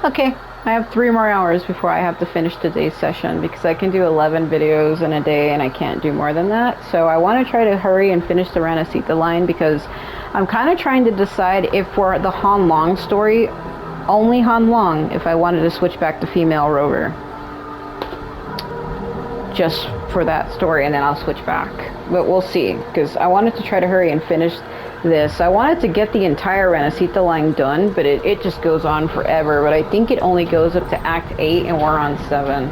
Okay, I have 3 more hours before I have to finish today's session because I can do 11 videos in a day and I can't do more than that. So I want to try to hurry and finish the Ranasita line because I'm kind of trying to decide if for the Han Long story, only Han Long, if I wanted to switch back to female Rover. Just for that story, and then I'll switch back. But we'll see, because I wanted to try to hurry and finish this. I wanted to get the entire Ranasita line done, but it just goes on forever. But I think it only goes up to Act 8, and we're on 7.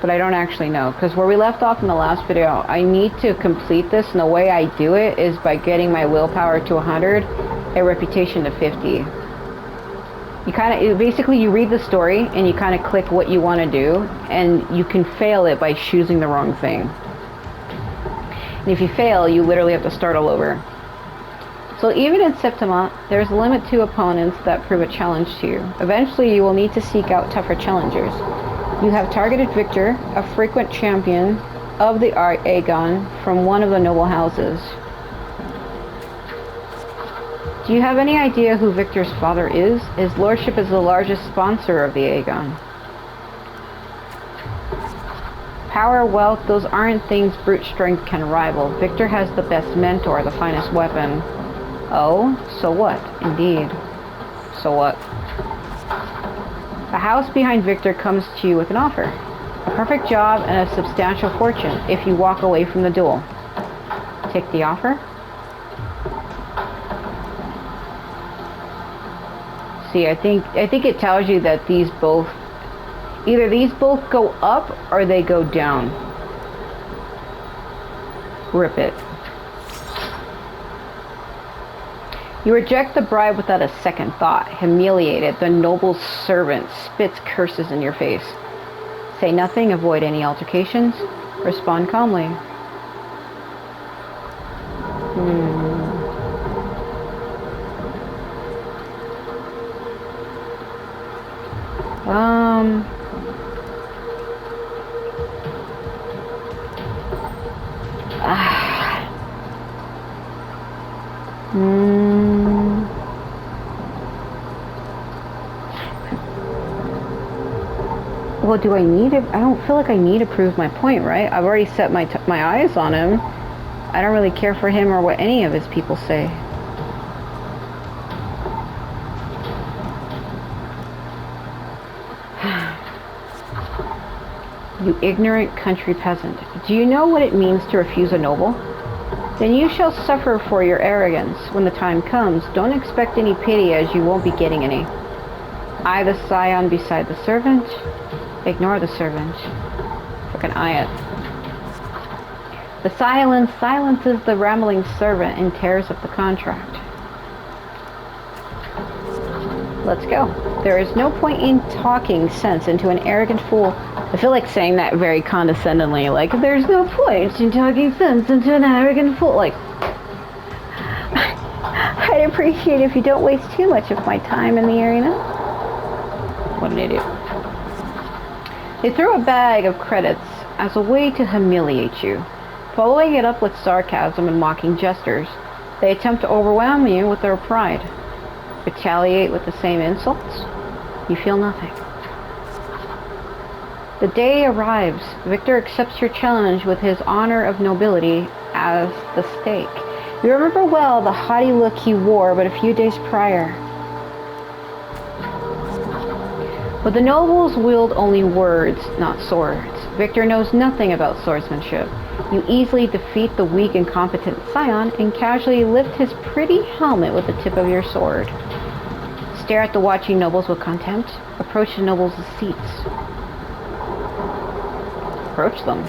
But I don't actually know, because where we left off in the last video, I need to complete this, and the way I do it is by getting my willpower to 100, a reputation to 50. You basically you read the story, and you kind of click what you want to do, and you can fail it by choosing the wrong thing. And if you fail, you literally have to start all over. So even in Septima, there's a limit to opponents that prove a challenge to you. Eventually, you will need to seek out tougher challengers. You have targeted Victor, a frequent champion of the Aegon from one of the noble houses. Do you have any idea who Victor's father is? His lordship is the largest sponsor of the Aegon. Power, wealth, those aren't things brute strength can rival. Victor has the best mentor, the finest weapon. Oh, so what? Indeed. So what? The house behind Victor comes to you with an offer. A perfect job and a substantial fortune if you walk away from the duel. Take the offer? See, I think it tells you that these both, either these both go up or they go down. Rip it. You reject the bribe without a second thought. Humiliated, the noble servant spits curses in your face. Say nothing, avoid any altercations. Respond calmly. Well, do I need it? I don't feel like I need to prove my point, right? I've already set my eyes on him. I don't really care for him or what any of his people say. You ignorant country peasant. Do you know what it means to refuse a noble? Then you shall suffer for your arrogance. When the time comes, don't expect any pity as you won't be getting any. I, the scion beside the servant. Ignore the servant. Fucking eye it. The silence silences the rambling servant and tears up the contract. Let's go. There is no point in talking sense into an arrogant fool. I feel like saying that very condescendingly, like, there's no point in talking sense into an arrogant fool. Like, I'd appreciate if you don't waste too much of my time in the arena. What an idiot. They throw a bag of credits as a way to humiliate you, following it up with sarcasm and mocking gestures. They attempt to overwhelm you with their pride. Retaliate with the same insults. You feel nothing. The day arrives. Victor accepts your challenge with his honor of nobility as the stake. You remember well the haughty look he wore but a few days prior. But the nobles wield only words, not swords. Victor knows nothing about swordsmanship. You easily defeat the weak, incompetent scion and casually lift his pretty helmet with the tip of your sword. Stare at the watching nobles with contempt. Approach the nobles' seats. Approach them.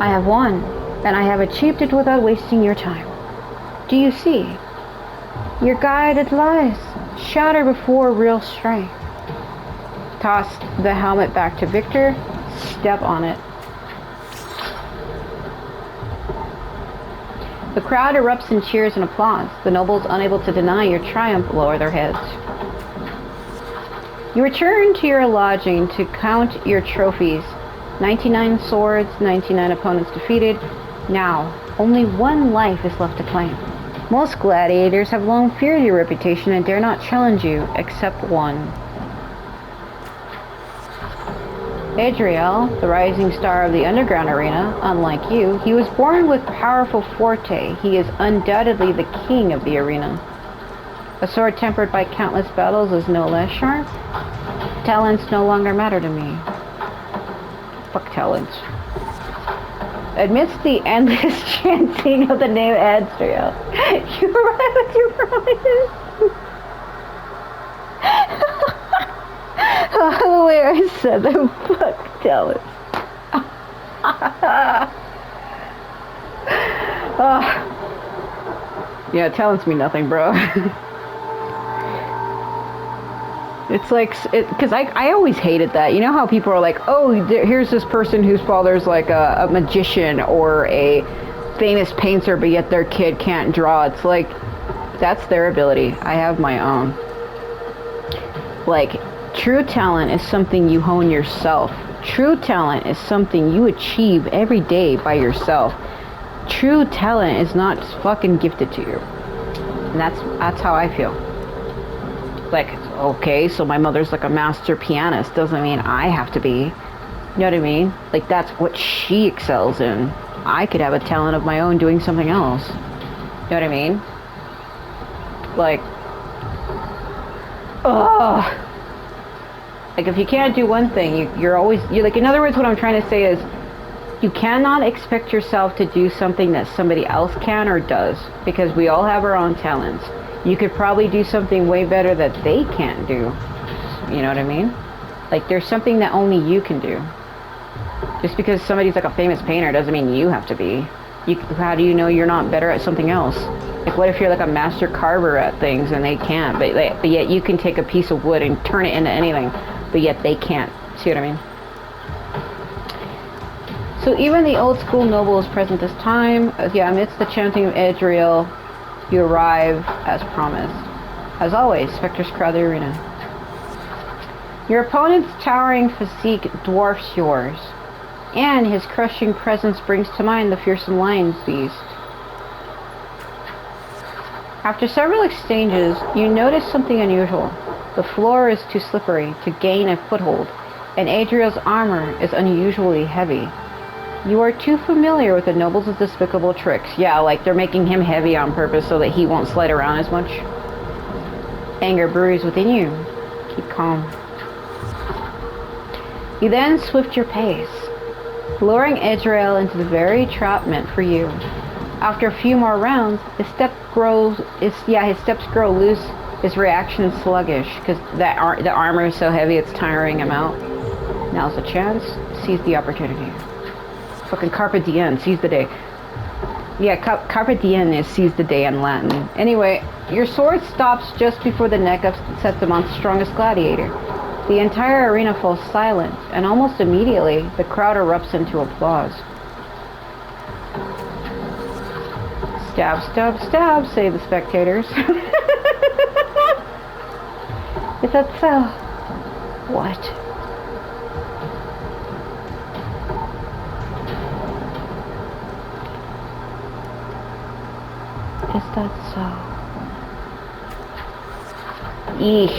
I have won, and I have achieved it without wasting your time. Do you see? Your guided lies shatter before real strength. Toss the helmet back to Victor. Step on it. The crowd erupts in cheers and applause. The nobles, unable to deny your triumph, lower their heads. You return to your lodging to count your trophies. 99 swords, 99 opponents defeated. Now, only one life is left to claim. Most gladiators have long feared your reputation and dare not challenge you, except one. Adriel, the rising star of the underground arena, unlike you, he was born with powerful forte. He is undoubtedly the king of the arena. A sword tempered by countless battles is no less sharp. Talents no longer matter to me. Fuck talents. Amidst the endless chanting of the name Adriel, you arrive with your promises. The way I said them, fuck talents. Yeah, talents mean nothing, bro. It's like, because I always hated that. You know how people are like, oh, here's this person whose father's like a magician or a famous painter, but yet their kid can't draw. It's like, that's their ability. I have my own. Like, true talent is something you hone yourself. True talent is something you achieve every day by yourself. True talent is not fucking gifted to you. And that's how I feel. Like, okay, so my mother's like a master pianist. Doesn't mean I have to be. You know what I mean? Like, that's what she excels in. I could have a talent of my own doing something else. You know what I mean? Like, ugh. Like, if you can't do one thing, you're like, in other words, what I'm trying to say is, you cannot expect yourself to do something that somebody else can or does, because we all have our own talents. You could probably do something way better that they can't do. You know what I mean? Like, there's something that only you can do. Just because somebody's like a famous painter doesn't mean you have to be. How do you know you're not better at something else? Like, what if you're like a master carver at things and they can't, but yet you can take a piece of wood and turn it into anything, but yet they can't. See what I mean? So even the old school noble is present this time. Yeah, amidst the chanting of Adriel, you arrive as promised. As always, specters crowd the arena. Your opponent's towering physique dwarfs yours, and his crushing presence brings to mind the fearsome lion's beast. After several exchanges, you notice something unusual. The floor is too slippery to gain a foothold, and Adriel's armor is unusually heavy. You are too familiar with the noble's despicable tricks. Yeah, like they're making him heavy on purpose so that he won't slide around as much. Anger brews within you. Keep calm. You then swift your pace, luring Adriel into the very trap meant for you. After a few more rounds, his steps grow loose, his reaction sluggish, because the armor is so heavy it's tiring him out. Now's the chance. Seize the opportunity. Fucking carpe diem, seize the day. Yeah, carpe diem is seize the day in Latin. Anyway, your sword stops just before the neck of Septimon's strongest gladiator. The entire arena falls silent, and almost immediately, the crowd erupts into applause. Stab, stab, stab, say the spectators. Is that so? What? Is that so? Eek.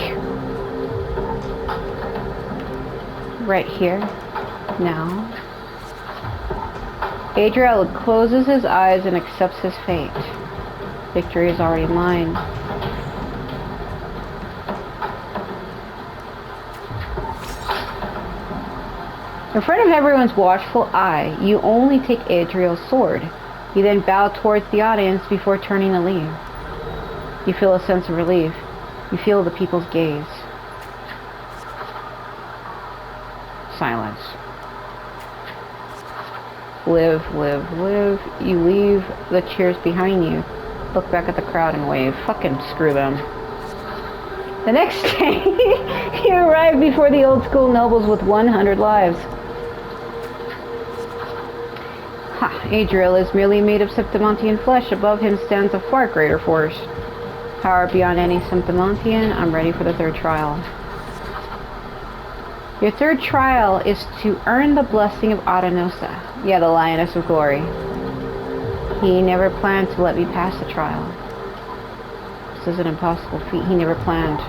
Right here. Now. Adriel closes his eyes and accepts his fate. Victory is already mine. In front of everyone's watchful eye, you only take Adriel's sword. You then bow towards the audience before turning to leave. You feel a sense of relief. You feel the people's gaze. Silence. Live, live, live. You leave the cheers behind you. Look back at the crowd and wave. Fucking screw them. The next day, you arrive before the old school nobles with 100 lives. Adriel is merely made of Septimontian flesh. Above him stands a far greater force. Power beyond any Septimontian. I'm ready for the third trial. Your third trial is to earn the blessing of Augusta. Yeah, the Lioness of Glory. He never planned to let me pass the trial. This is an impossible feat he never planned.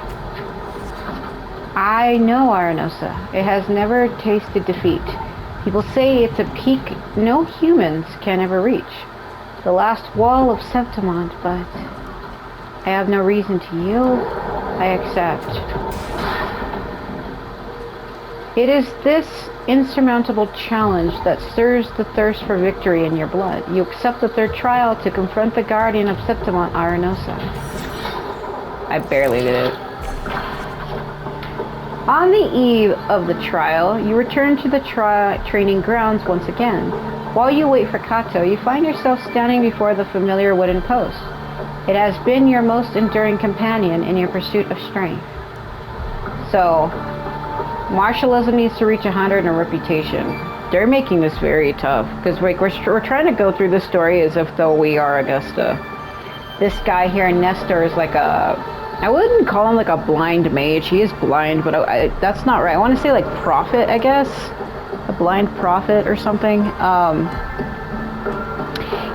I know Aranosa. It has never tasted defeat. People say it's a peak no humans can ever reach. The last wall of Septimont, but I have no reason to yield. I accept. It is this insurmountable challenge that stirs the thirst for victory in your blood. You accept the third trial to confront the guardian of Septimont, Aranosa. I barely did it. On the eve of the trial, you return to the training grounds once again. While you wait for Kato, you find yourself standing before the familiar wooden post. It has been your most enduring companion in your pursuit of strength. So, martialism needs to reach 100 in reputation. They're making this very tough, because we're trying to go through this story as if though we are Augusta. This guy here, Nestor, is like I wouldn't call him like a blind mage. He is blind, but that's not right. I want to say like prophet, I guess. A blind prophet or something.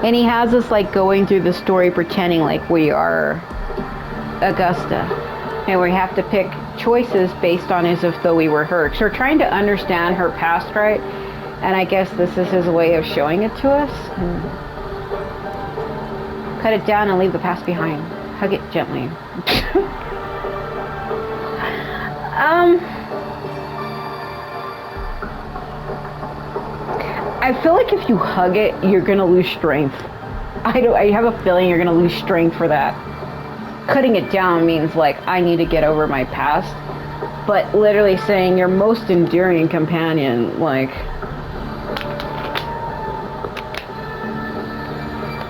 And he has us like going through the story pretending like we are Augusta. And we have to pick choices based on as if though we were her. So we're trying to understand her past, right? And I guess this is his way of showing it to us. Cut it down and leave the past behind. Hug it gently. I feel like if you hug it, you're gonna lose strength. I have a feeling you're gonna lose strength for that. Cutting it down means like I need to get over my past, but literally saying your most enduring companion, like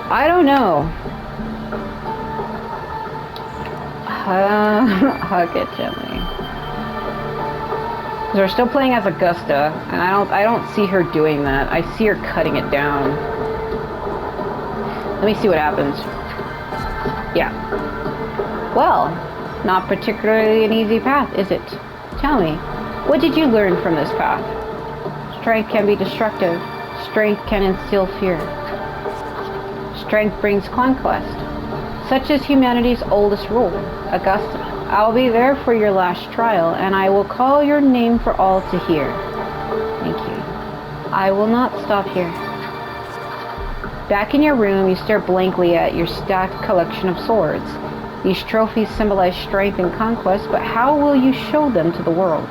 I don't know. Hug it gently. Because we're still playing as Augusta, and I don't see her doing that. I see her cutting it down. Let me see what happens. Yeah. Well, not particularly an easy path, is it? Tell me, what did you learn from this path? Strength can be destructive. Strength can instill fear. Strength brings conquest. Such is humanity's oldest rule. Augusta, I'll be there for your last trial, and I will call your name for all to hear. Thank you. I will not stop here. Back in your room, you stare blankly at your stacked collection of swords. These trophies symbolize strength and conquest, but how will you show them to the world?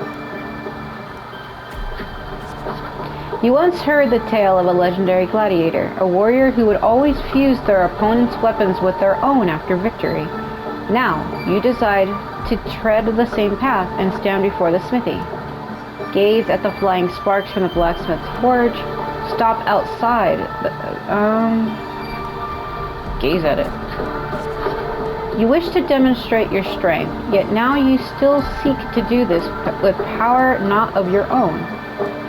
You once heard the tale of a legendary gladiator, a warrior who would always fuse their opponent's weapons with their own after victory. Now, you decide to tread the same path and stand before the smithy. Gaze at the flying sparks from the blacksmith's forge. Stop outside. Gaze at it. You wish to demonstrate your strength, yet now you still seek to do this with power not of your own.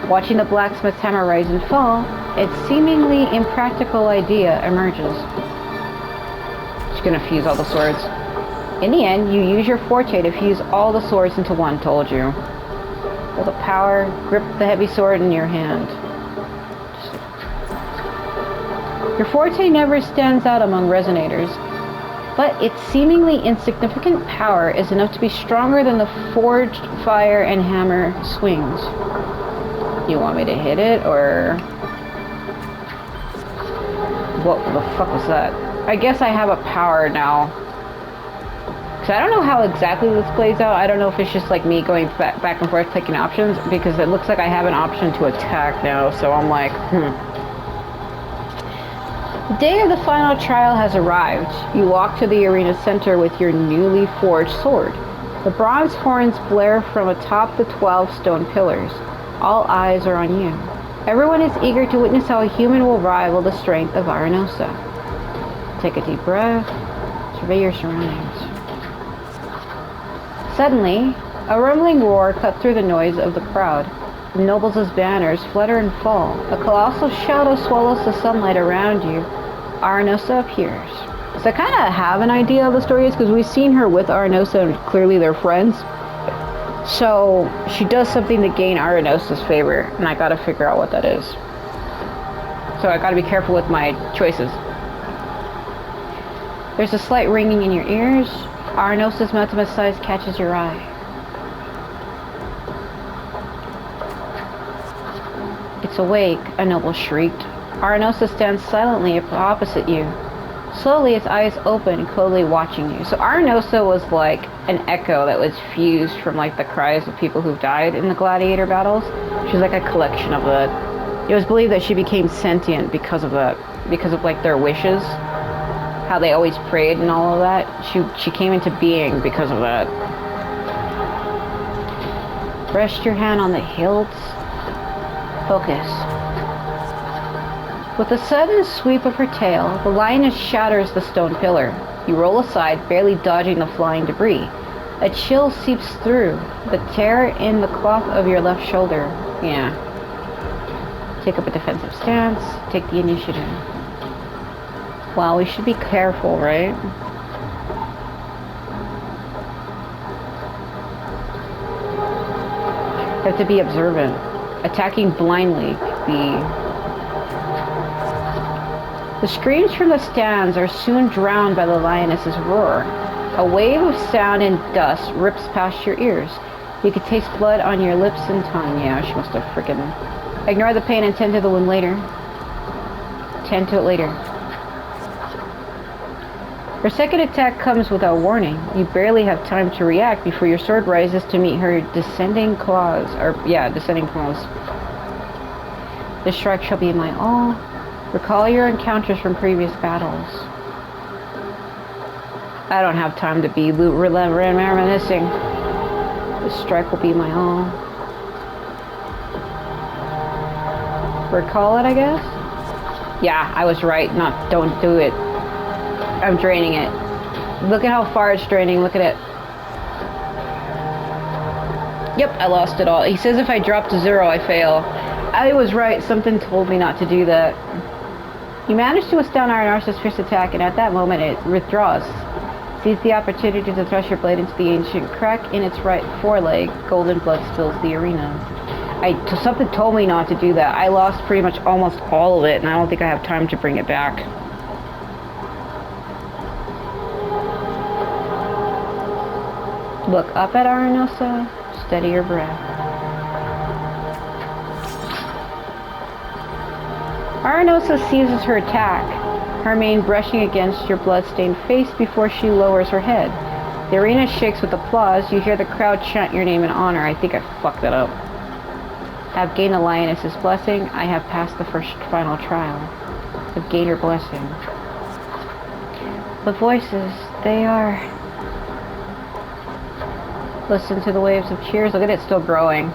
Watching the blacksmith's hammer rise and fall, its seemingly impractical idea emerges. She's gonna fuse all the swords. In the end, you use your forte to fuse all the swords into one, told you. Feel the power, grip the heavy sword in your hand. Your forte never stands out among resonators, but its seemingly insignificant power is enough to be stronger than the forged fire and hammer swings. You want me to hit it, or... What the fuck was that? I guess I have a power now. Because I don't know how exactly this plays out. I don't know if it's just like me going back and forth clicking options, because it looks like I have an option to attack now, so I'm like, The day of the final trial has arrived. You walk to the arena center with your newly forged sword. The bronze horns blare from atop the 12 stone pillars. All eyes are on you. Everyone is eager to witness how a human will rival the strength of Aranosa. Take a deep breath. Survey your surroundings. Suddenly, a rumbling roar cut through the noise of the crowd. The nobles' banners flutter and fall. A colossal shadow swallows the sunlight around you. Aranosa appears. So I kind of have an idea of the story is because we've seen her with Aranosa and clearly they're friends. So she does something to gain Aranosa's favor, and I gotta figure out what that is. So I gotta be careful with my choices. There's a slight ringing in your ears. Arnosa's metamorphosis catches your eye. It's awake, a noble shrieked. Arnosa stands silently opposite you. Slowly, its eyes open, coldly watching you. So Arnosa was like an echo that was fused from like the cries of people who've died in the gladiator battles. She's like a collection of that. It was believed that she became sentient because of that, because of like their wishes, how they always prayed and all of that. She came into being because of that. Rest your hand on the hilts. Focus. With a sudden sweep of her tail, the lioness shatters the stone pillar. You roll aside, barely dodging the flying debris. A chill seeps through the tear in the cloth of your left shoulder. Yeah. Take up a defensive stance. Take the initiative. Wow, we should be careful, right? You have to be observant. Attacking blindly could be... The screams from the stands are soon drowned by the lioness's roar. A wave of sound and dust rips past your ears. You can taste blood on your lips and tongue. Yeah, she must have freaking... Ignore the pain and tend to the wound later. Tend to it later. Her second attack comes without warning. You barely have time to react before your sword rises to meet her descending claws. Descending claws. This strike shall be my all. Recall your encounters from previous battles. I don't have time to be reminiscing. This strike will be my all. Recall it, I guess? Yeah, I was right. Don't do it. I'm draining it. Look at how far it's draining. Look at it. Yep, I lost it all. He says if I drop to 0, I fail. I was right. Something told me not to do that. You manage to astound Arnosa's fierce attack, and at that moment it withdraws. Seize the opportunity to thrust your blade into the ancient crack in its right foreleg. Golden blood spills the arena. Something told me not to do that. I lost pretty much almost all of it, and I don't think I have time to bring it back. Look up at Arnosa. Steady your breath. Arnosa seizes her attack, her mane brushing against your blood-stained face before she lowers her head. The arena shakes with applause. You hear the crowd chant your name in honor. I think I fucked that up. Have gained the lioness's blessing. I have passed the first final trial. Have gained her blessing. The voices, they are... Listen to the waves of cheers. Look at it, still growing.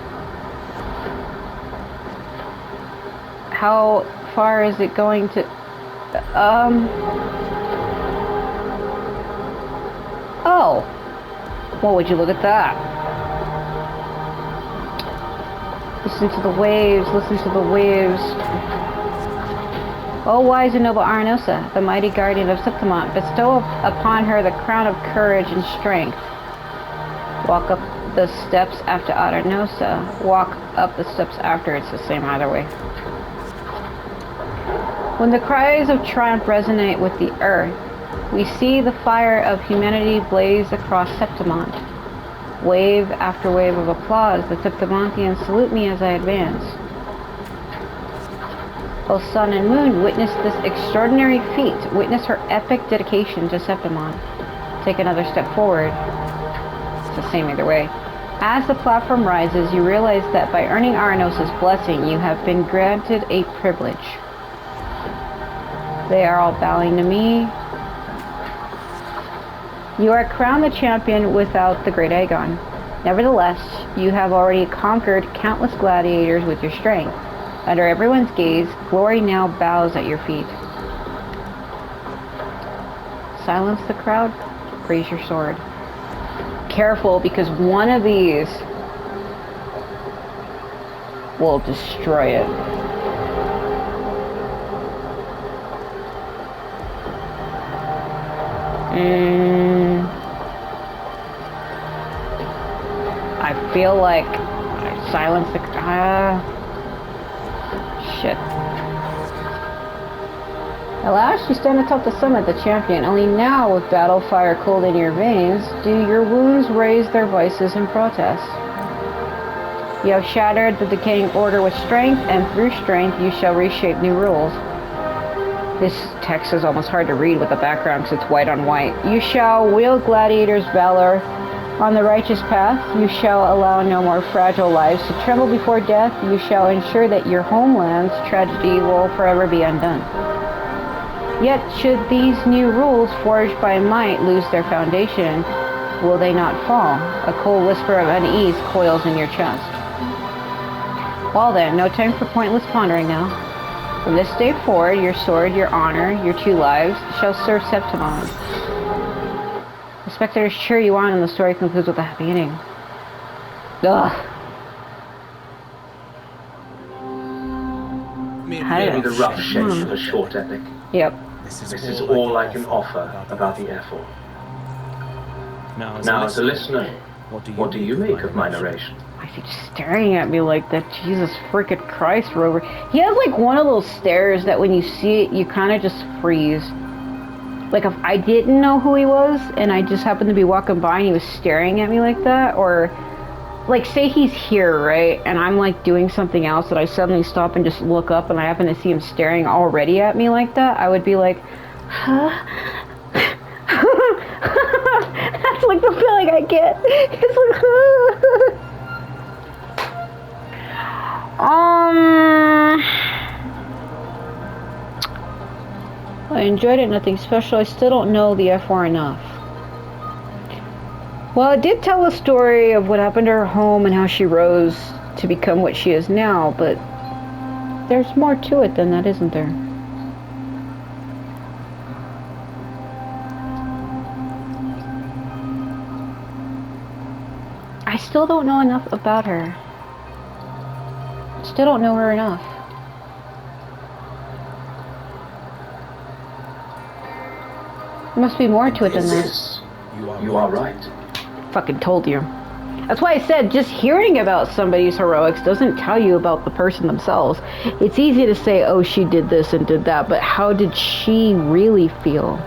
How far is it going to... Oh! Well, would you look at that? Listen to the waves, listen to the waves. O wise and noble Arnosa, the mighty guardian of Septimont, bestow upon her the crown of courage and strength. Walk up the steps after Arnosa. Walk up the steps after. It's the same either way. When the cries of triumph resonate with the earth, we see the fire of humanity blaze across Septimont. Wave after wave of applause, the Septimontians salute me as I advance. O sun and moon, witness this extraordinary feat. Witness her epic dedication to Septimont. Take another step forward. It's the same either way. As the platform rises, you realize that by earning Arnosa's blessing, you have been granted a privilege. They are all bowing to me. You are crowned the champion without the great Aegon. Nevertheless, you have already conquered countless gladiators with your strength. Under everyone's gaze, glory now bows at your feet. Silence the crowd. Raise your sword. Careful, because one of these will destroy it. I feel like I silenced the... shit. At last you stand atop the summit, the champion. Only now, with battle fire cold in your veins, do your wounds raise their voices in protest. You have shattered the decaying order with strength, and through strength you shall reshape new rules. This text is almost hard to read with the background because it's white on white. You shall wield gladiators' valor on the righteous path. You shall allow no more fragile lives to tremble before death. You shall ensure that your homeland's tragedy will forever be undone. Yet, should these new rules forged by might lose their foundation, will they not fall? A cold whisper of unease coils in your chest. Well then, no time for pointless pondering now. From this day forward, your sword, your honor, your 2 lives shall serve Septimon. The spectators cheer you on and the story concludes with a happy ending. Ugh. Maybe the rough shape of a short epic. Yep. This is all I can offer about the Airfall. Now, as a listener, what do you make of my narration? I see just staring at me like that. Jesus freaking Christ, Rover. He has like one of those stares that when you see it, you kind of just freeze. Like if I didn't know who he was and I just happened to be walking by and he was staring at me like that, or like say he's here, right? And I'm like doing something else and I suddenly stop and just look up and I happen to see him staring already at me like that, I would be like, huh? That's like the feeling I get. It's like, I enjoyed it, nothing special. I still don't know the F4 enough. Well, it did tell a story of what happened to her home and how she rose to become what she is now, but there's more to it than that, isn't there? I still don't know enough about her. Still don't know her enough. There must be more to it than that. You are right. Fucking told you. That's why I said just hearing about somebody's heroics doesn't tell you about the person themselves. It's easy to say, oh, she did this and did that, but how did she really feel?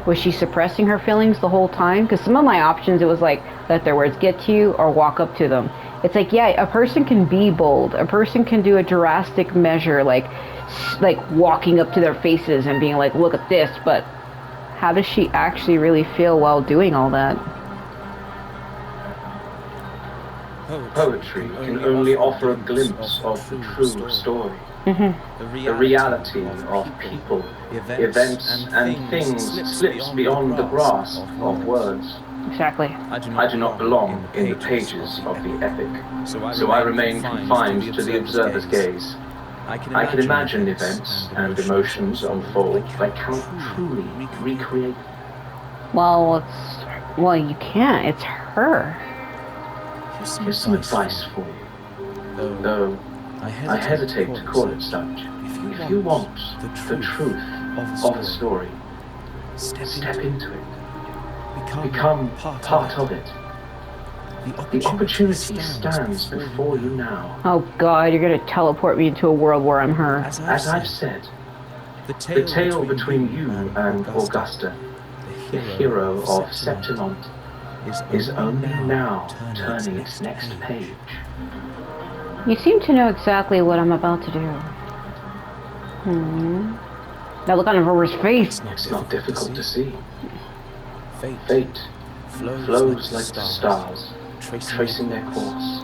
Was she suppressing her feelings the whole time? Because some of my options, it was like, let their words get to you or walk up to them. It's like, yeah, a person can be bold. A person can do a drastic measure, like walking up to their faces and being like, look at this, but how does she actually really feel while doing all that? Poetry can only offer a glimpse of the true story. The reality of people, events, and things slips beyond the grasp of words. Exactly. I do not belong in the pages of the epic, so I remain confined to the observer's gaze. I can imagine events and emotions unfold, but I cannot truly recreate them. Well, you can't. It's her. Here's some advice for you, though I hesitate to call it such. If you want the truth of a story, step into it. Become part of it. The opportunity stands before you now. Oh God, you're gonna teleport me into a world where I'm her. As I've said, the tale between you and Augusta, the hero of Septimon, is only now turning its next page. You seem to know exactly what I'm about to do. That look on Rover's face. It's not difficult to see. Fate flows like the stars, tracing their course.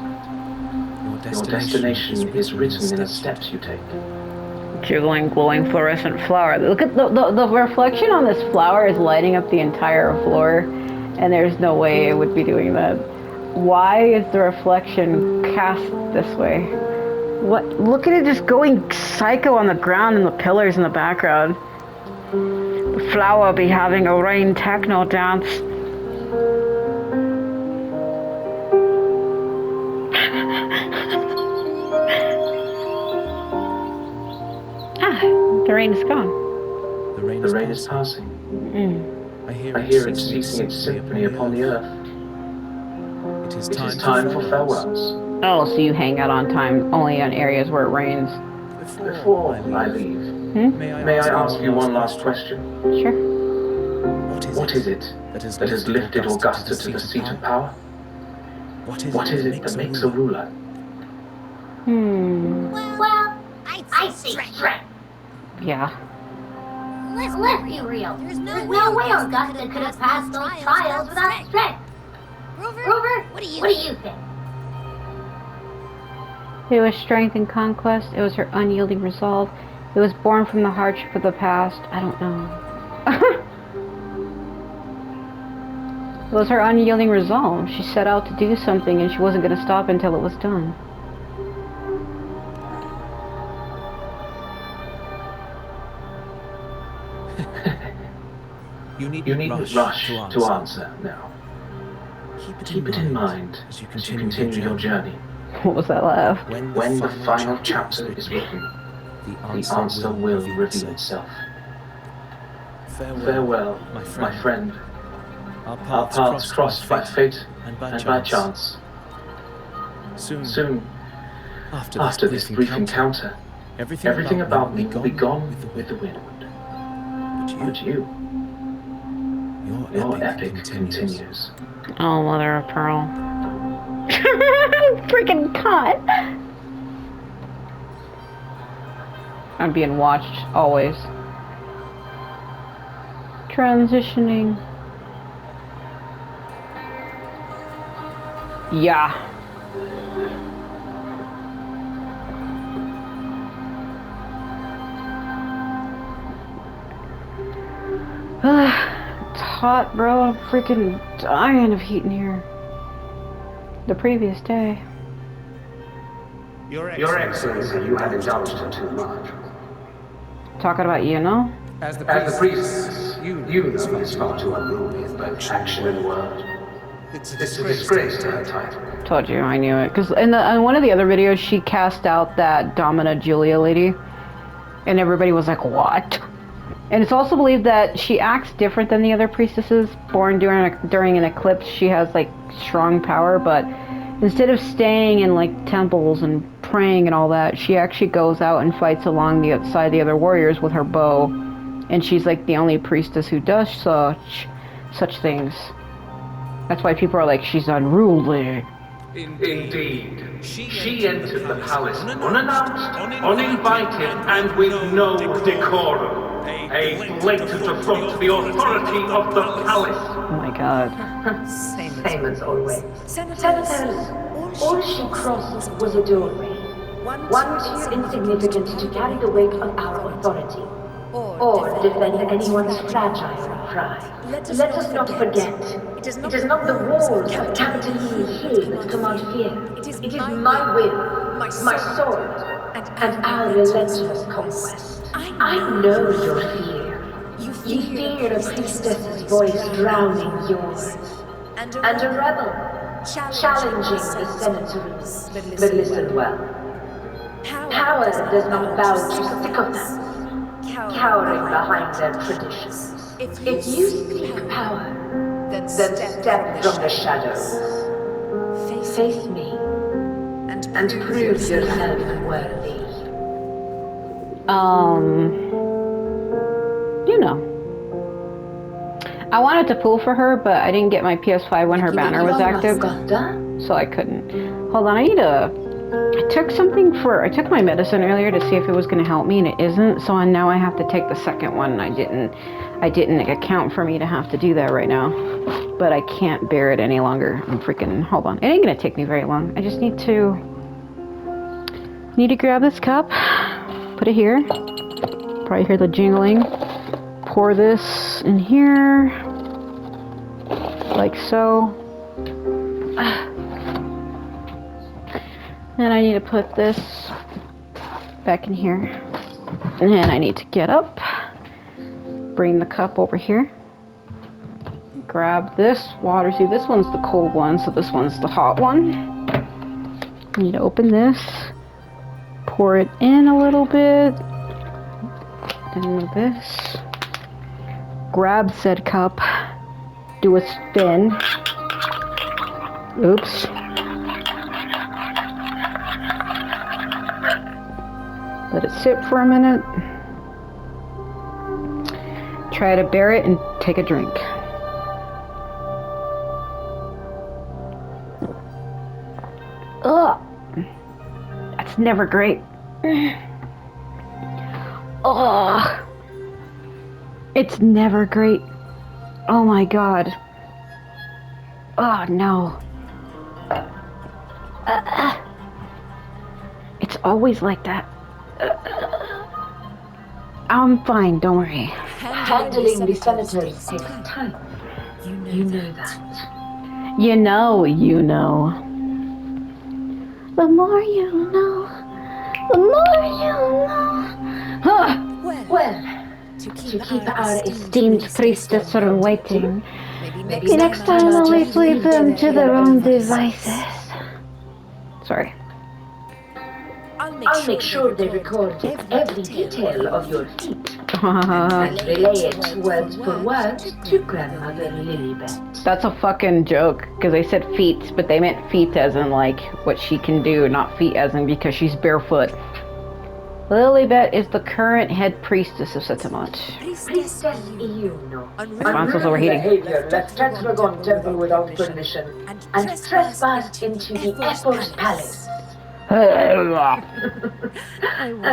Your destination is written in the steps you take. Jiggling, glowing, fluorescent flower. Look at the reflection on this flower is lighting up the entire floor, and there's no way it would be doing that. Why is the reflection cast this way? What? Look at it just going psycho on the ground and the pillars in the background. The flower be having a rain techno dance. The rain is gone. The rain is passing. I hear it ceasing its symphony upon the earth. It is time for farewells. Oh, so you hang out on time only on areas where it rains. Before I leave, May I ask you one last question? Sure. What is it that has lifted Augusta to the seat of power? What is it that makes a ruler? Well, I'd say strength. Yeah. Let's be real. There's no way Augusta could have passed those trials without strength. Rover, what do you think? It was strength and conquest. It was her unyielding resolve. It was born from the hardship of the past. I don't know. It was her unyielding resolve. She set out to do something and she wasn't going to stop until it was done. You needn't rush to answer now. Keep it in mind as you continue your journey. What was that laugh? When the final chapter is written, the answer will reveal itself. Farewell, my friend. Our paths crossed by fate and by chance. Soon, after this brief encounter, everything about me will be gone with the wind. But you, your epic continues. Oh, mother of pearl. Freaking cut. I'm being watched always. Transitioning. Yeah. It's hot, bro. I'm freaking dying of heat in here. The previous day. Your Excellency, you have indulged in too much. Talking about you, know? As the priestess, you know it's far too unruly in both action and word. It's a disgrace to her title. Told you, I knew it. Because in one of the other videos, she cast out that Domina Julia lady. And everybody was like, what? And it's also believed that she acts different than the other priestesses. Born during an eclipse, she has, like, strong power. But instead of staying in, like, temples and praying and all that, she actually goes out and fights along the outside the other warriors with her bow. And she's, like, the only priestess who does such things. That's why people are like, she's unruly. Indeed. She entered the palace unannounced, uninvited, and with no decorum. A blatant affront to the authority of the palace. Oh my god. Same as always. Senators, all she crossed was a doorway. One too insignificant to carry the weight of our authority, or defend anyone's fragile pride. Let us not forget, it is not the walls of Captain Hill that command fear. It is my will, my sword, and our relentless conquest. I know your fear. You fear a priestess's voice drowning yours, and a rebel challenging the senators. But listen well. Power does not bow to sycophants, cowering behind their traditions. If you seek power, then step from the shadows. Face me, and prove yourself worthy. You know. I wanted to pull for her, but I didn't get my PS5 when her banner was active, so I couldn't. Hold on, I took my medicine earlier to see if it was going to help me, and it isn't, so now I have to take the second one, and I didn't account for me to have to do that right now. But I can't bear it any longer. I'm freaking, hold on. It ain't going to take me very long. I just need to grab this cup, put it here, probably hear the jingling, pour this in here, like so. Then I need to put this back in here. And then I need to get up, bring the cup over here, grab this water. See, this one's the cold one, so this one's the hot one. I need to open this, pour it in a little bit, and this. Grab said cup, do a spin. Oops. Let it sit for a minute. Try to bear it and take a drink. Ugh. That's never great. Ugh. It's never great. Oh my god. Oh no. It's always like that. I'm fine, don't worry. Handling the senators takes time. You know that. You know. The more you know, the more you know. Huh. Well, to keep our Esteemed priestess from waiting. Maybe next time I'll leave them to their own devices. Sorry. I'll make sure they record every detail of your feat and relay it word for word to Grandmother Lilibet. That's a fucking joke, because they said feet, but they meant feet as in like what she can do, not feet as in because she's barefoot. Lilibet is the current head priestess of Settlement. Priestess Iuno. Sponsor's overheating. Behavior left Tetragon Temple without permission and trespassed into the Emperor's palace. I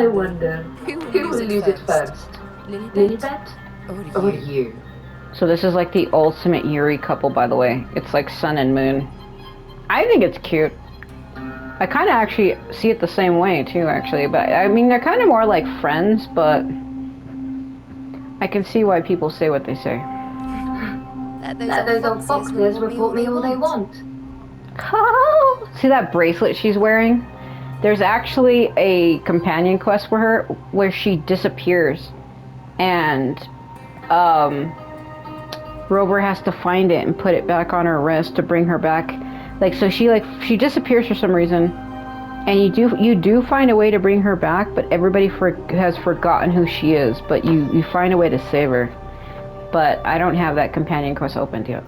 wonder, who will lose it first? Lilibet or you? So this is like the ultimate Yuri couple, by the way. It's like sun and moon. I think it's cute. I kind of actually see it the same way too, actually. But I mean, they're kind of more like friends, but I can see why people say what they say. Those old foxes report me all they want. See that bracelet she's wearing? There's actually a companion quest for her where she disappears, and Rover has to find it and put it back on her wrist to bring her back. Like, so she disappears for some reason, and you do find a way to bring her back, but everybody has forgotten who she is. But you find a way to save her. But I don't have that companion quest opened yet.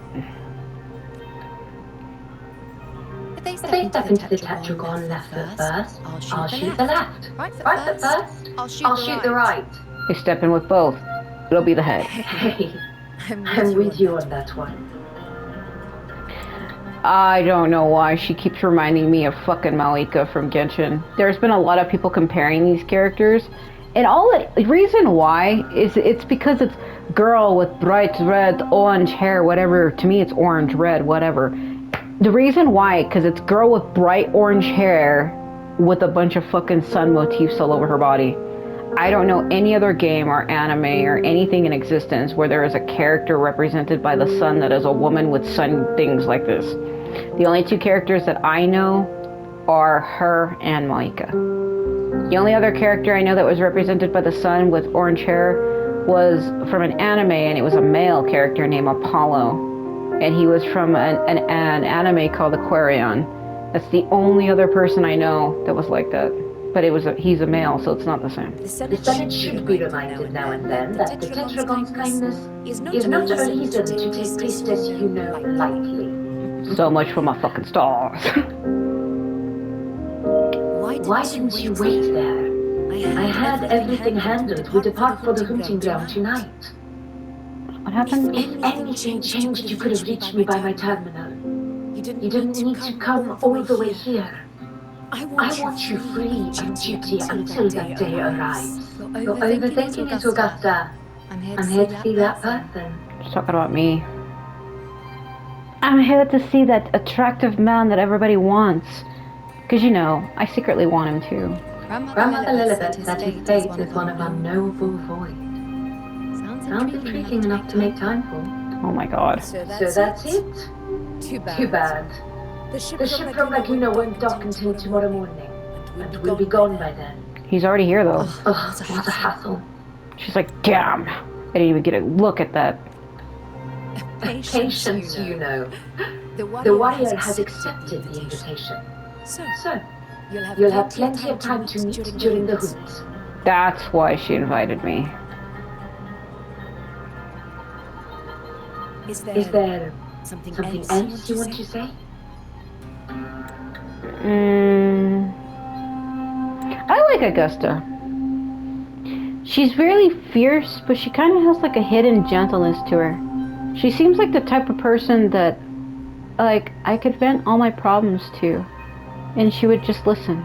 If they step into the Tetragon left foot first, I'll shoot the left. Right foot first, I'll shoot the right. They step in with both. It'll be the head. Hey, I'm with you on that one. I don't know why she keeps reminding me of fucking Malika from Genshin. There's been a lot of people comparing these characters, and the reason why is it's because it's girl with bright red, orange hair, whatever. To me, it's orange, red, whatever. The reason why, because it's girl with bright orange hair with a bunch of fucking sun motifs all over her body. I don't know any other game or anime or anything in existence where there is a character represented by the sun that is a woman with sun things like this. The only two characters that I know are her and Malika. The only other character I know that was represented by the sun with orange hair was from an anime, and it was a male character named Apollo. And he was from an anime called Aquarion. That's the only other person I know that was like that. But he's a male, so it's not the same. The Senate should be reminded now and then that the Tetragon's kindness is not a reason to take Priestess Yuno lightly. So much for my fucking stars. Why didn't you wait there? I had everything handled. We depart for the hunting ground tonight. What happened? If anything changed, you could have reached me by my terminal. You didn't need to come all the way here. I want you free and duty until that day arrives. You're overthinking it, Augusta. I'm here to see that person. She's talking about me. I'm here to see that attractive man that everybody wants. Because, you know, I secretly want him too. Grandmother Lilibet said his fate is one of unknowable void. Sounds intriguing enough to make time for. Oh my god. So that's it? Too bad. The ship from Laguna won't dock until tomorrow morning, and we'll be gone by then. He's already here, though. Ugh, what a hassle. She's like, damn. I didn't even get a look at that. Patience, you know. The warrior has accepted the invitation. So, you'll have plenty of time to meet during the hunt. That's why she invited me. Is there something else you want to say? I like Augusta. She's very fierce, but she kind of has like a hidden gentleness to her. She seems like the type of person that, like, I could vent all my problems to, and she would just listen.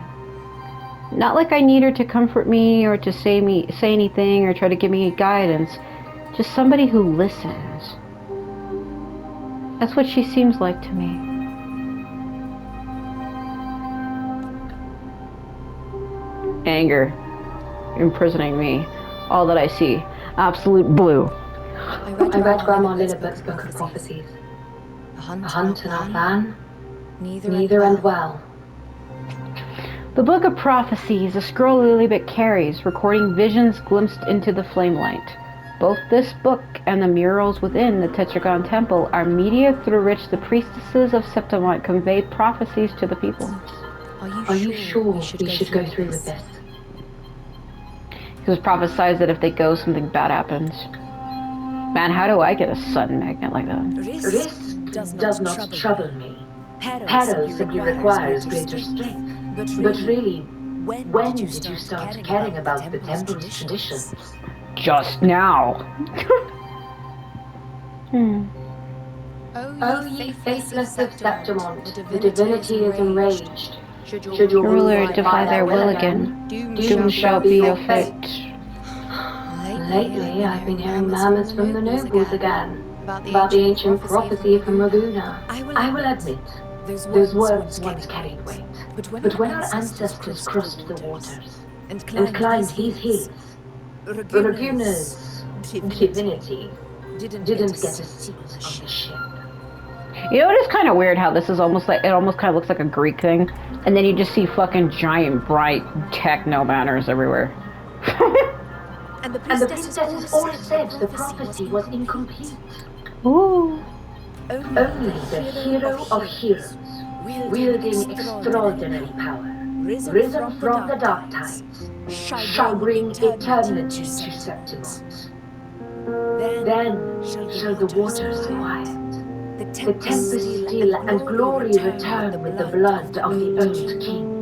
Not like I need her to comfort me or to say anything or try to give me guidance. Just somebody who listens. That's what she seems like to me. Anger. Imprisoning me. All that I see. Absolute blue. I read Grandma Lillibut's book of prophecies. A hunt and our plan? Neither end well. The Book of Prophecies, a scroll Lillibut carries, recording visions glimpsed into the flamelight. Both this book and the murals within the Tetragon Temple are media through which the priestesses of Septimont convey prophecies to the people. Are you sure we should go through with this? It was prophesied that if they go, something bad happens. Man, how do I get a sun magnet like that? Risk does not trouble me. Peril simply requires greater strength. But really, when did you start caring about the temple's traditions? Just now. O ye faithless of Septimont, the divinity is enraged. Should your Ruler defy their will again, doom shall be your fate. Lately, I've been hearing murmurs from the nobles again about the ancient prophecy from Ragunna. I will admit, those words once carried weight. But when our ancestors crossed the waters and climbed these hills, Ragunna's divinity didn't get a seat on the ship. You know, it is kind of weird how this is almost like, it almost kind of looks like a Greek thing, and then you just see fucking giant, bright techno banners everywhere. And the priestesses all said the prophecy was incomplete. Ooh. Only the hero of heroes, wielding extraordinary power, risen from the dark tides, shall bring eternity to Septimont. Then shall the waters quiet, the tempest still, and glory return with the blood of the old king.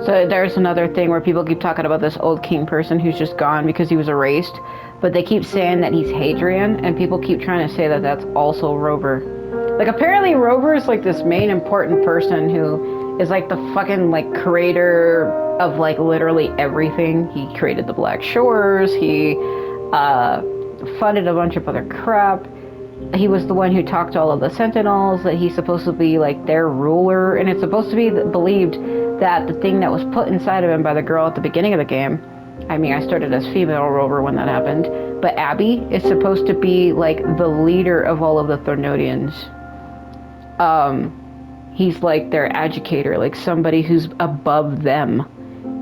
So there's another thing where people keep talking about this old king person who's just gone because he was erased, but they keep saying that he's Hadrian, and people keep trying to say that that's also Rover. Like, apparently Rover is like this main important person who is like the fucking like creator of like literally everything. He created the Black Shores, he funded a bunch of other crap. He was the one who talked to all of the Sentinels, that he's supposed to be like their ruler, and it's supposed to be believed that the thing that was put inside of him by the girl at the beginning of the game, I mean, I started as female Rover when that happened, but Abby is supposed to be like the leader of all of the Thornodians. He's like their educator, like somebody who's above them.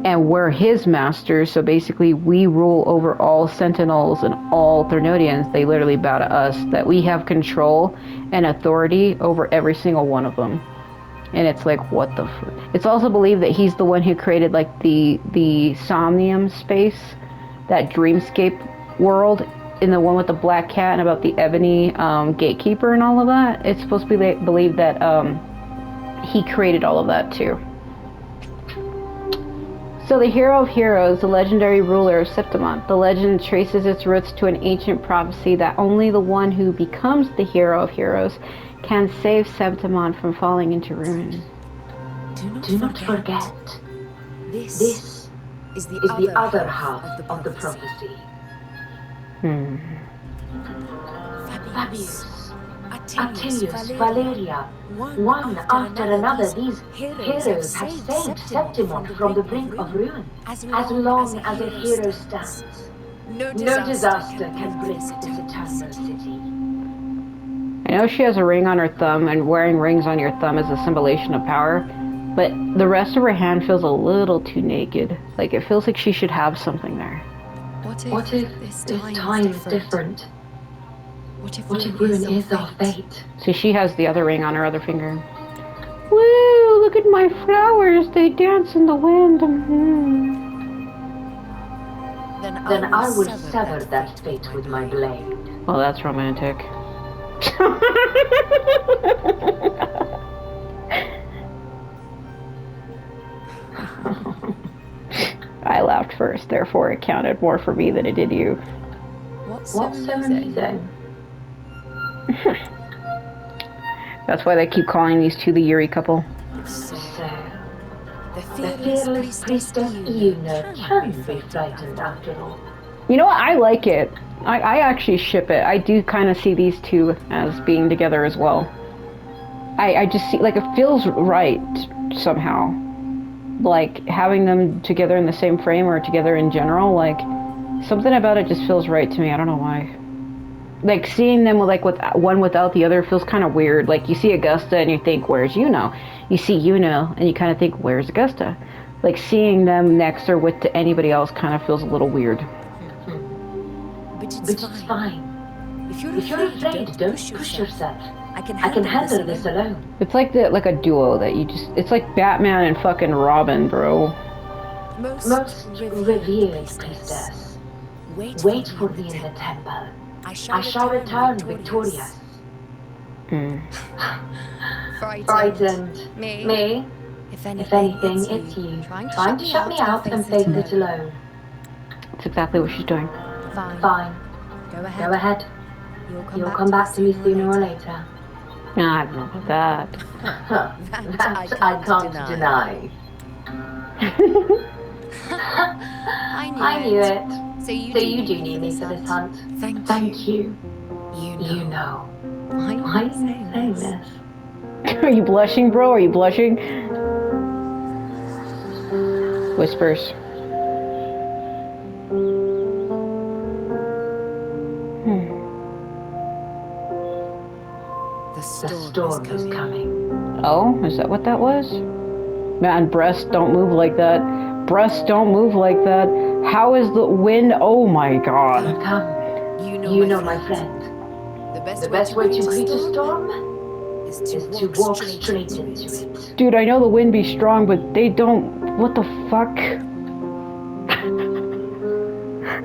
And we're his masters, so basically we rule over all Sentinels and all Thornodians. They literally bow to us, that we have control and authority over every single one of them. And it's like, what the fuck? It's also believed that he's the one who created like the Somnium space, that dreamscape world, in the one with the black cat and about the ebony gatekeeper and all of that. It's supposed to be believed that he created all of that too. So the hero of heroes, the legendary ruler of Septimont, the legend traces its roots to an ancient prophecy that only the one who becomes the hero of heroes can save Septimont from falling into ruin. Do not forget, this is the other half of the prophecy. Fabius, Attilius, Valeria, one after another, these heroes have saved Septimont from the brink of ruin. As long as a hero stands, no disaster can break this eternal city. I know she has a ring on her thumb, and wearing rings on your thumb is a symbolization of power, but the rest of her hand feels a little too naked. Like, it feels like she should have something there. What if this time is different? What if ruin is our fate? See, she has the other ring on her other finger. Woo! Look at my flowers. They dance in the wind. Then I will sever that fate with my blade. Oh, that's romantic. I laughed first, therefore it counted more for me than it did you. What's so amusing? That's why they keep calling these two the Yuri couple. So, the fearless priestess Una can be frightened after all. You know what? I like it. I actually ship it. I do kind of see these two as being together as well. I just see, like, it feels right somehow. Like, having them together in the same frame or together in general, like, something about it just feels right to me. I don't know why. Like, seeing them with one without the other feels kind of weird. Like, you see Augusta and you think, where's Yuno? You see Yuno and you kind of think, where's Augusta? Like, seeing them next or with anybody else kind of feels a little weird. Which is fine. If you're afraid, don't push yourself. I can handle this alone. It's like a duo that you just... It's like Batman and fucking Robin, bro. Most revered priestess, wait for me in the temple. I shall return victorious. Frightened. Me? If anything, it's you. Trying to shut me out and face it alone. That's exactly what she's doing. Fine. Go ahead. You'll come back to me sooner or later. I don't know about that. That I can't deny. I knew it. So you do need me for this hunt. Thank you. You know. Why are you saying this? Are you blushing, bro? Are you blushing? Whispers. The storm is coming. Oh, is that what that was? Man, breasts don't move like that. Breasts don't move like that. How is the wind? Oh my god. Come. You know my friend. The best way to greet a storm is to walk straight into it. Dude, I know the wind be strong, but they don't... What the fuck?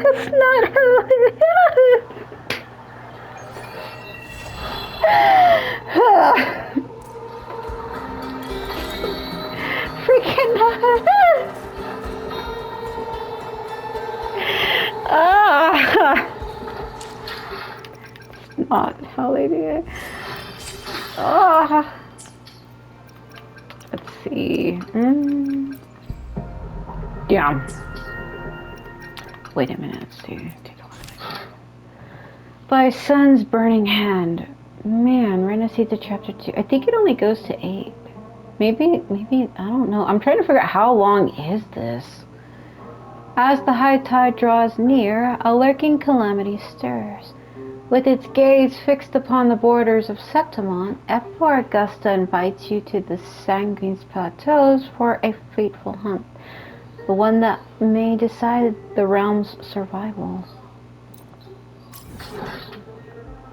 That's not how it is. Freaking not how they do it. Let's see. Yeah. Wait a minute. Let's see. Take a look. By Sun's burning hand. Man, Renacita chapter 2. I think it only goes to 8. Maybe, I don't know. I'm trying to figure out how long is this. As the high tide draws near, a lurking calamity stirs. With its gaze fixed upon the borders of Septimont, F4 Augusta invites you to the Sanguine's Plateaus for a fateful hunt. The one that may decide the realm's survival.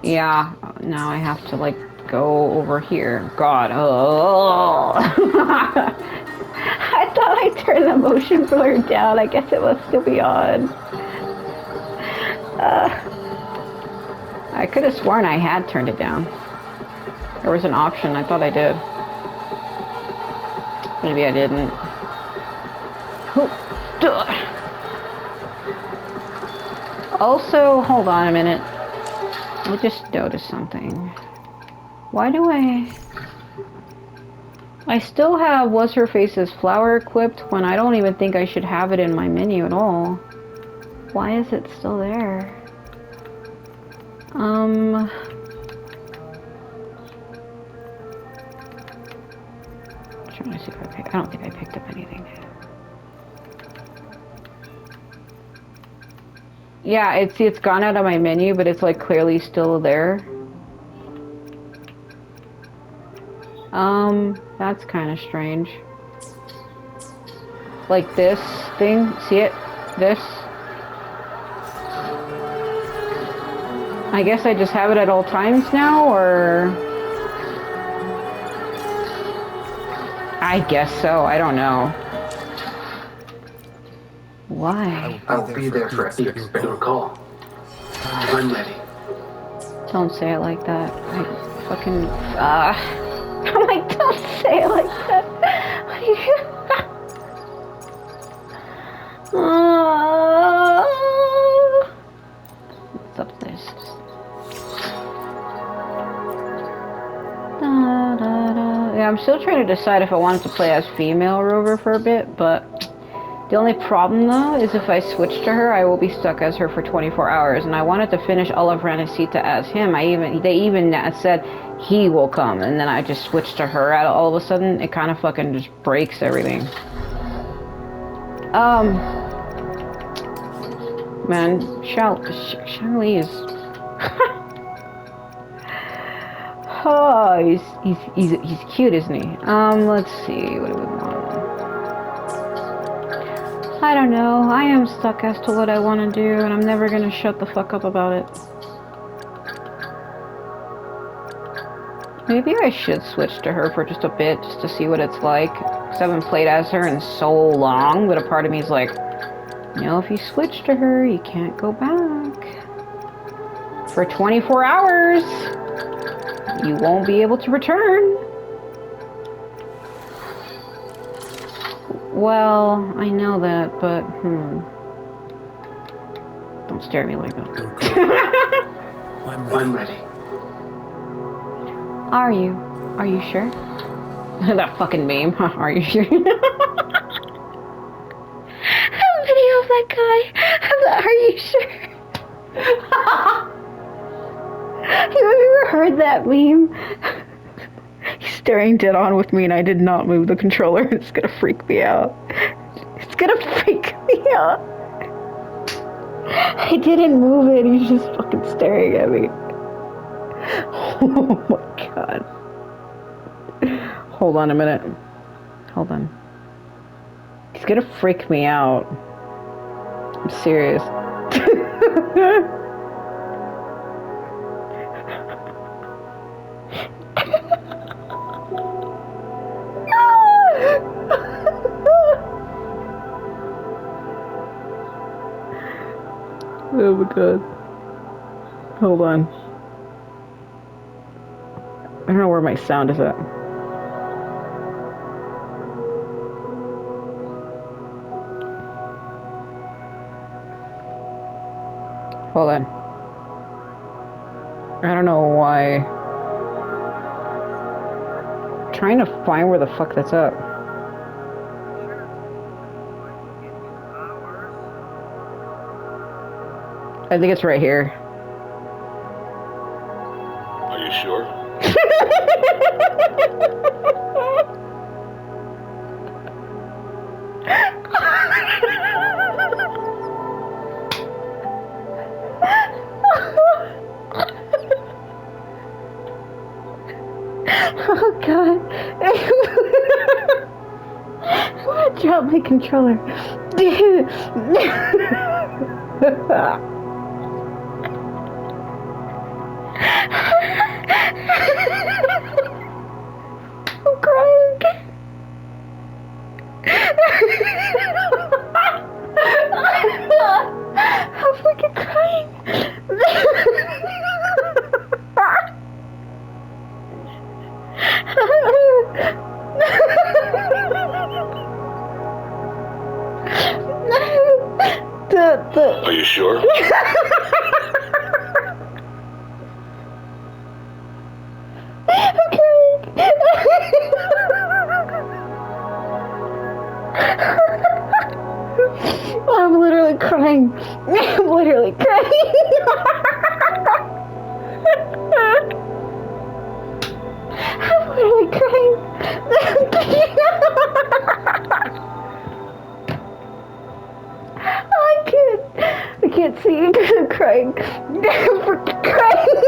Yeah, now I have to, like, go over here. God, oh. I thought I turned the motion blur down. I guess it must still be on. I could have sworn I had turned it down. There was an option. I thought I did. Maybe I didn't. Also, hold on a minute. I just noticed something. Why do I still have What's-Her-Face's flower equipped when I don't even think I should have it in my menu at all? Why is it still there? I'm trying to see if I don't think I picked up anything. Yeah, it's gone out of my menu, but it's like clearly still there. That's kind of strange. Like this thing, see it? This. I guess I just have it at all times now, or... I guess so, I don't know. Why? I'll be there for a your call. I'm ready. Don't say it like that. I fucking... I'm like, don't say it like that. What are you... still trying to decide if I wanted to play as female Rover for a bit, but the only problem though is if I switch to her, I will be stuck as her for 24 hours, and I wanted to finish all of Renacita as him. They even said he will come, and then I just switched to her. All of a sudden, it kind of fucking just breaks everything. Man, Shang-Li is. Oh, he's cute, isn't he? Let's see, what do we want? I don't know. I am stuck as to what I want to do, and I'm never gonna shut the fuck up about it. Maybe I should switch to her for just a bit, just to see what it's like. Because I haven't played as her in so long, but a part of me is like, you know, if you switch to her, you can't go back. For 24 hours, you won't be able to return. Well, I know that, but, Don't stare at me like that. I'm ready. Are you? Are you sure? That fucking meme. Are you sure? Video of that guy. Are you sure? Have you ever heard that meme? He's staring dead on with me and I did not move the controller. It's gonna freak me out. It's gonna freak me out. I didn't move it. He's just fucking staring at me. Oh my god. Hold on a minute. Hold on. He's gonna freak me out. I'm serious. Oh my god. Hold on. I don't know where my sound is at. Hold on. I don't know why. I'm trying to find where the fuck that's at. I think it's right here. Are you sure? Oh god. I want to drop my controller. I'm crying. I'm fucking crying. Are you sure? I'm literally crying. I'm literally crying. I'm literally crying. I can't see you because I'm crying. I'm freaking crying.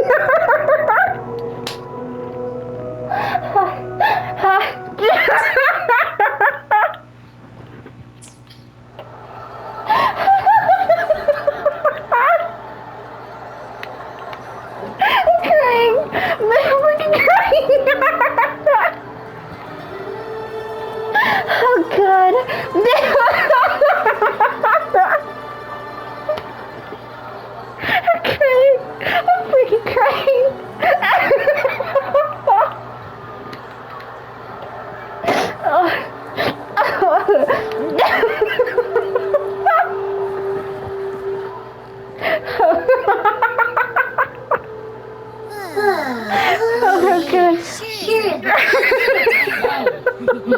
Oh god. I'm crying. I'm freaking crying. Oh god. Seriously. You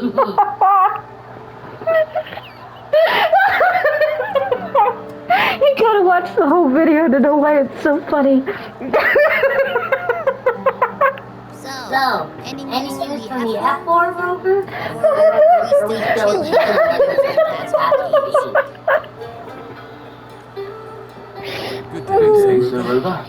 gotta watch the whole video to know why it's so funny. So, any news from the F4, Rover? Or are we still chilling Good day, Thanks, Rover.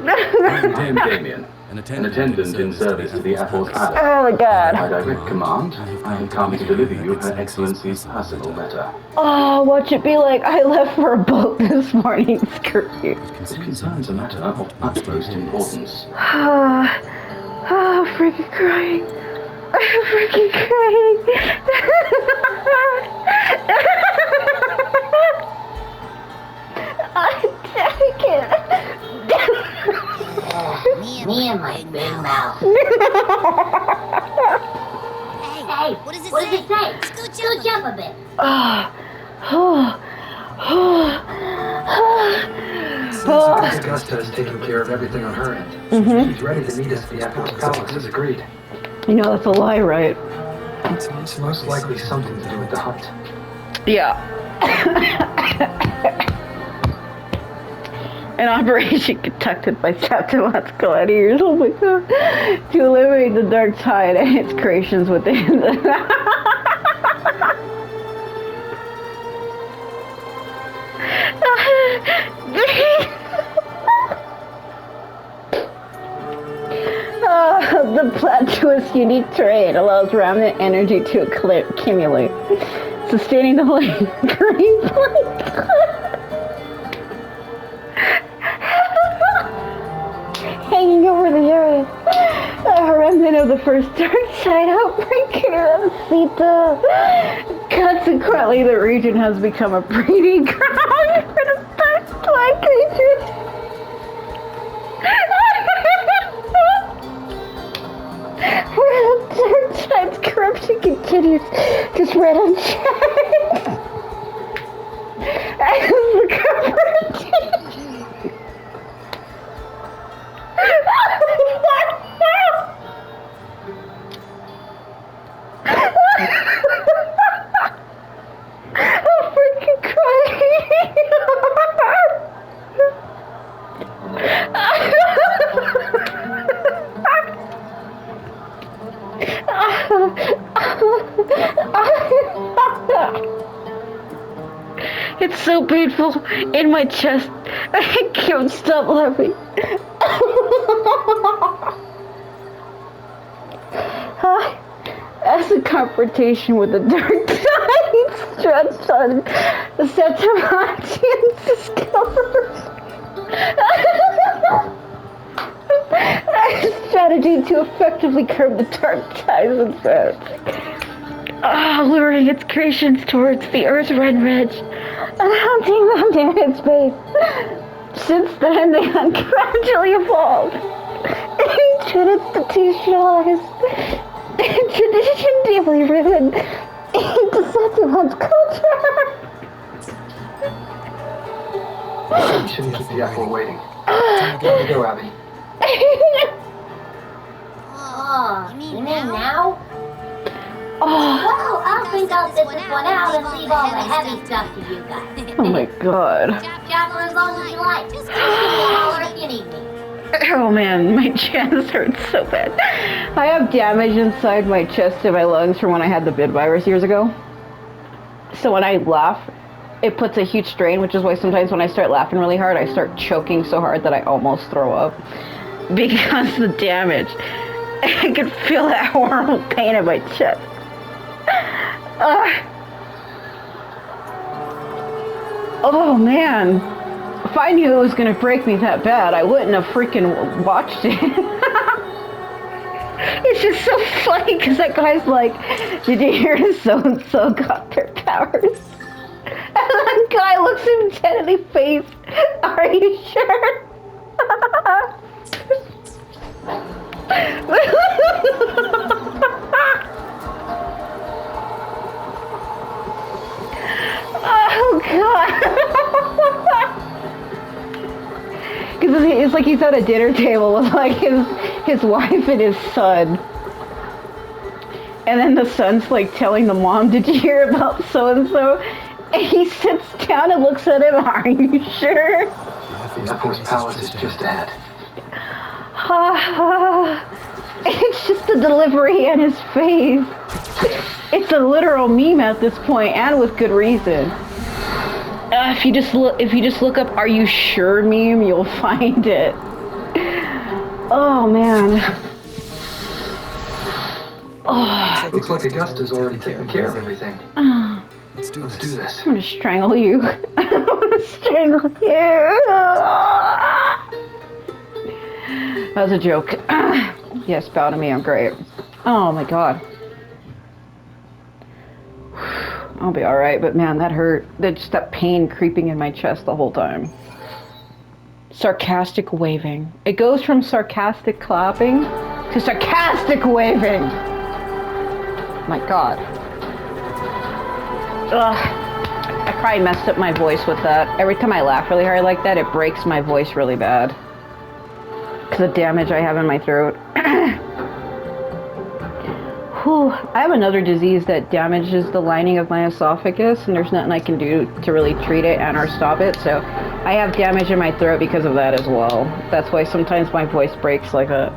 I'm Damien, an attendant in service to the Apple's Palace. Oh my god. By direct command, I have come to deliver you Her Excellency's personal letter. Oh, watch it be like I left for a boat this morning. Screw you. It concerns a matter of utmost importance. Oh, freaking crying. I'm freaking crying. I can't. Me and my big mouth. Hey, what does it say? Scooch up a bit. Augusta is taking care of everything on her end. She's ready to meet us at the Apple's Palace, as agreed. You know that's a lie, right? It's most likely something to do with the hunt. Yeah. An operation conducted by Captain Gladiators. Oh my god. To eliminate the dark tide and its creations within the the plateau's unique terrain allows remnant energy to accumulate, sustaining the green plank. Hanging over the area, a remnant of the first dark side outbreak in Rosita. Consequently, the region has become a breeding ground for the dark side creatures. Where the dark side's corruption continues to spread unchecked. As the corruption. I'm freaking crying. It's so painful in my chest. I can't stop laughing. As a confrontation with the dark side stretched on the Septimontians discovered a strategy to effectively curb the dark tides and fence. Luring its creations towards the Earth's red ridge and hunting them in its base. Since then, they have gradually evolved into an institutionalized tradition deeply rooted into Septimon's culture. You shouldn't keep the Apple waiting. Time to go, Abby. Oh, you mean now? Oh, Well, I think I'll sit this one out and leave all the heavy stuff to you guys. oh my god. Chat for as long as you like. Just give me a holler if you need me. Oh man, my chest hurts so bad. I have damage inside my chest and my lungs from when I had the vid virus years ago. So when I laugh, it puts a huge strain, which is why sometimes when I start laughing really hard, I start choking so hard that I almost throw up. Because the damage. I can feel that horrible pain in my chest. Oh man. If I knew it was gonna break me that bad, I wouldn't have freaking watched it. It's just so funny because that guy's like, did you hear so-and-so got their powers? And that guy looks him dead in the face. Are you sure? Oh god. Because It's like he's at a dinner table with like his wife and his son. And then the son's like telling the mom, did you hear about so-and-so? And he sits down and looks at him, are you sure? The Upper's palace is just ahead. It's just the delivery and his face. It's a literal meme at this point, and with good reason. If you just look up "Are you sure?" meme, you'll find it. Oh man. Oh. Looks like Augusta's already taken care of everything. Let's do this. I'm gonna strangle you. I'm gonna strangle you. That was a joke. Yes, bow to me. I'm great. Oh my god. I'll be alright, but man, that hurt. Just that pain creeping in my chest the whole time. Sarcastic waving. It goes from sarcastic clapping to sarcastic waving. My god. Ugh. I probably messed up my voice with that. Every time I laugh really hard like that, it breaks my voice really bad. Because of the damage I have in my throat. Whew. I have another disease that damages the lining of my esophagus, and there's nothing I can do to really treat it and or stop it, so I have damage in my throat because of that as well. That's why sometimes my voice breaks like that.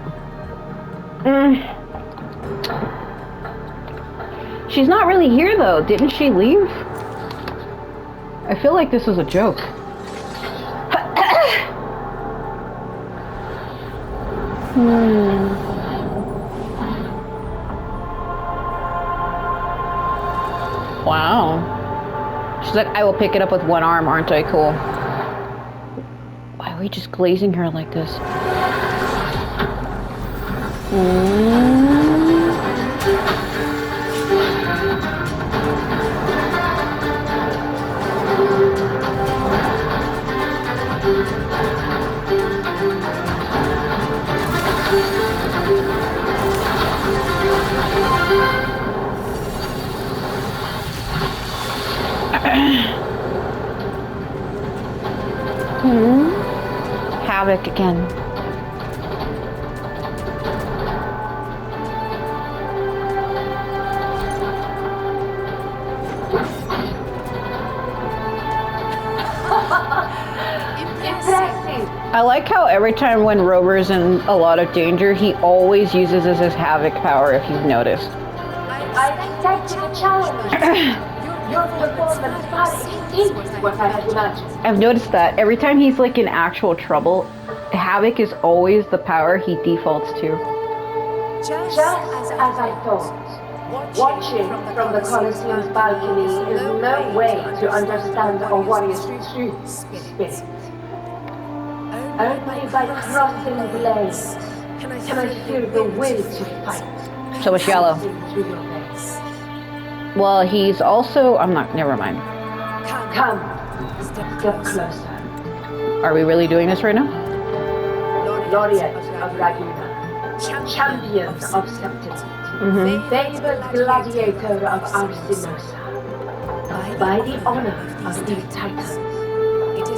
She's not really here though. Didn't she leave? I feel like this is a joke. Wow. She's like, I will pick it up with one arm, aren't I cool? Why are we just glazing her like this? Havoc again. I like how every time when Rover's in a lot of danger, he always uses his Havoc power, if you've noticed. I expected a challenge. Your performance far exceeds what I had imagined. I've noticed that every time he's like in actual trouble, Havoc is always the power he defaults to. Just as I thought, watching from the Colosseum's balcony is no way to understand a warrior's true spirit. Only by crossing blades can I feel the will to fight. So much yellow. Well, he's also... never mind. Come, step closer. Are we really doing this right now? Laureate of Laguna, champion of Septimus, favored gladiator of Arsinosa. By the honor of these titans,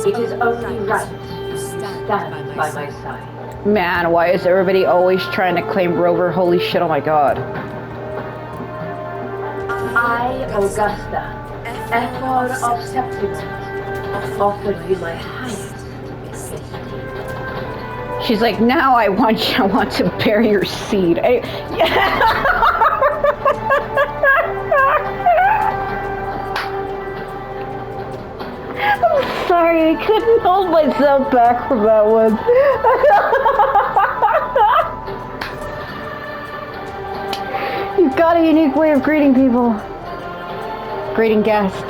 it is only right you stand by my side. Man, why is everybody always trying to claim Rover? Holy shit, oh my god. I, Augusta, Ephor of Septimus, offer you my highest esteem. She's like, now I want to bear your seed. I'm sorry, I couldn't hold myself back from that one. You've got a unique way of greeting people. Greeting guests.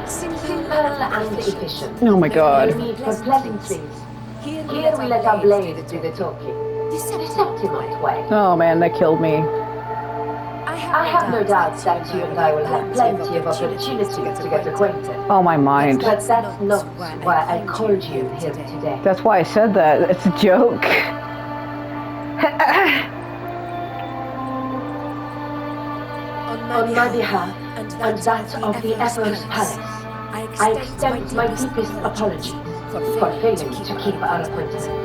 Simple and efficient. Oh my god. No need for pleasantries. Here we let our blades do the talking. Deceptivate way. Oh man, that killed me. I have no doubt that you and I will have plenty of opportunities to get acquainted. Oh my mind. But that's not why I called you here today. That's why I said that. It's a joke. On my behalf, and that of the Emperor's palace, I extend my deepest apologies for failing to keep our pretense.